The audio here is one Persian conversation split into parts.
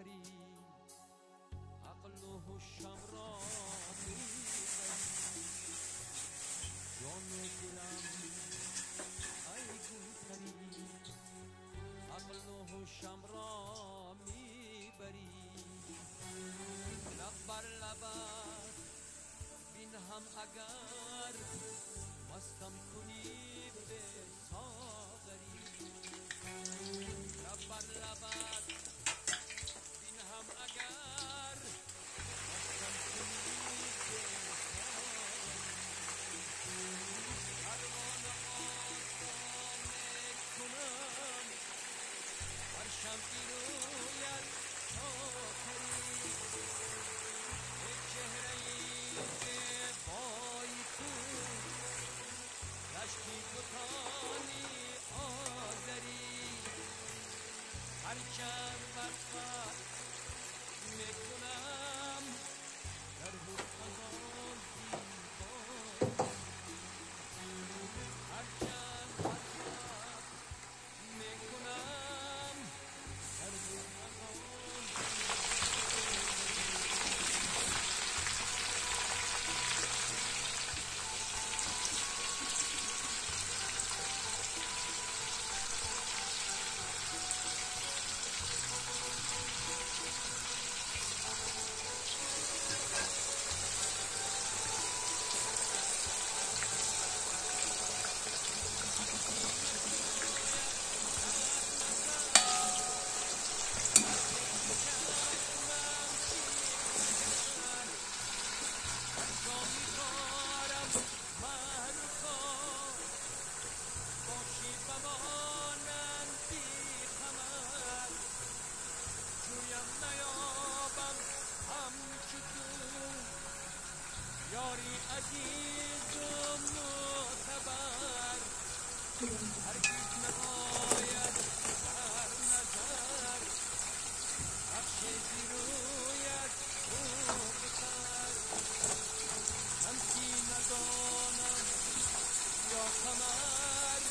پری، عقل و هوشم را میبری. جان و دلم ای گل پری، عقل و هوشم را میبری. لب بر لبت بین هم اگر مستم کنی به ساغری. لب بر لبت بین هم اگر مستم کنی به ساغری. پروانه آسا میکنم بر شمعی رویت تا پری. به چهره زیبای تو گشتی بتانی آزری. هرچند وصفت میکنم در حسنان زیبایی. هرچند وصفت میکنم در حسنان یاری عزیز و معتبر. هرگز نباید در نظر بخش زیرویت خوبتر. شمسی ندانم یا قمر،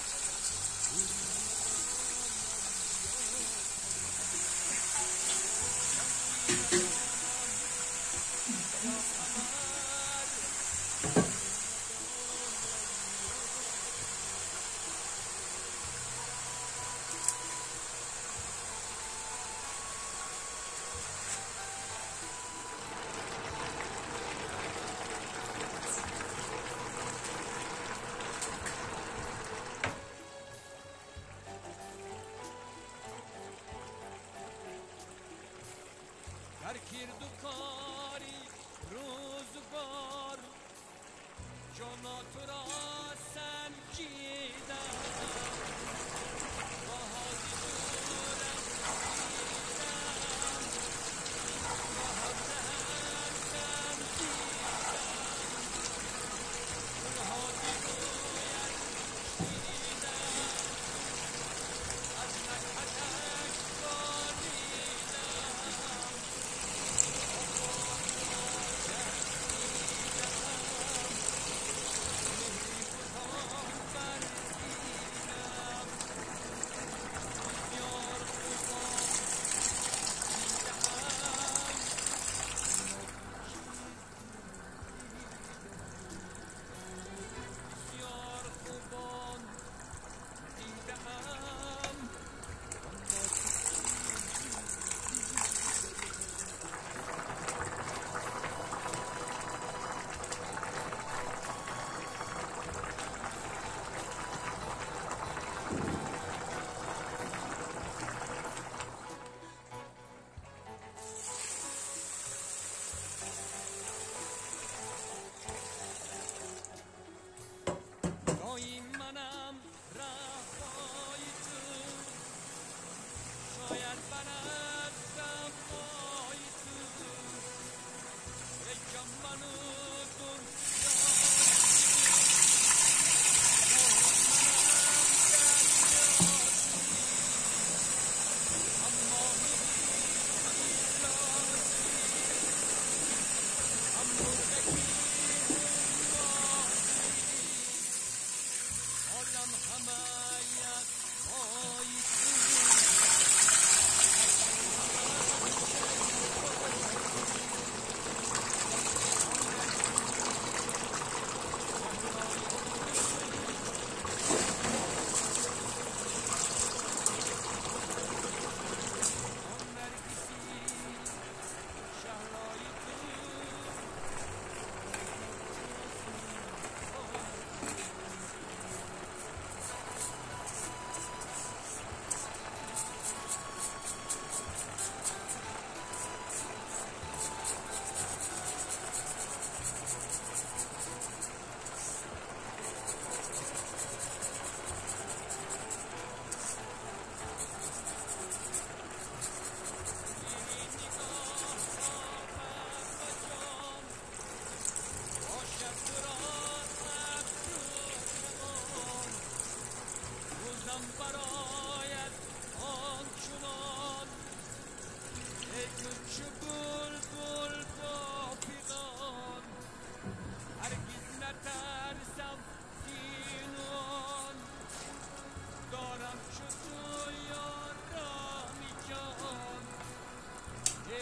در کرد و کاری روزگار جانا تو را سنجیدم. راهی دورم دیدم، راهم زهر سنجیدم. گلهای رویت شنیدم، از نکهتش بالیدم.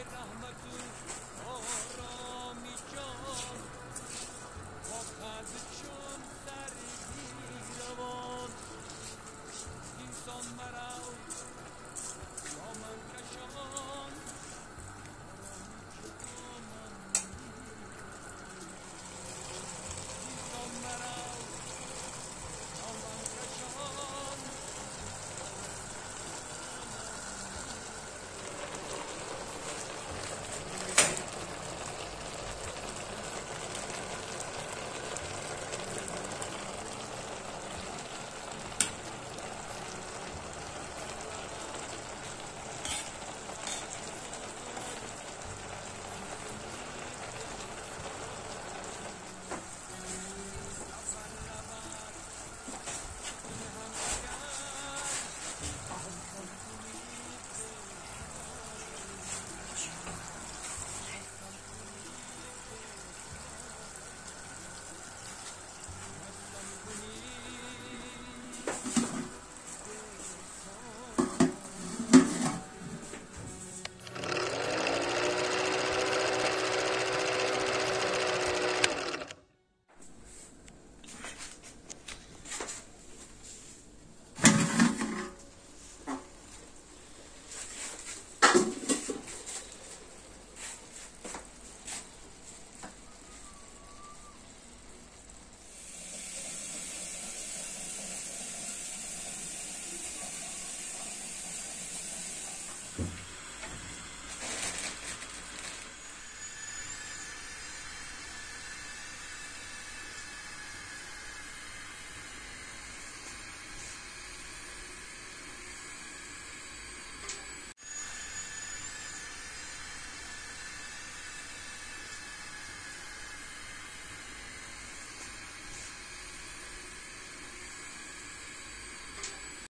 رحمت و آرامی جان با قد چون سرگی روان اینسان مرا یا من کشان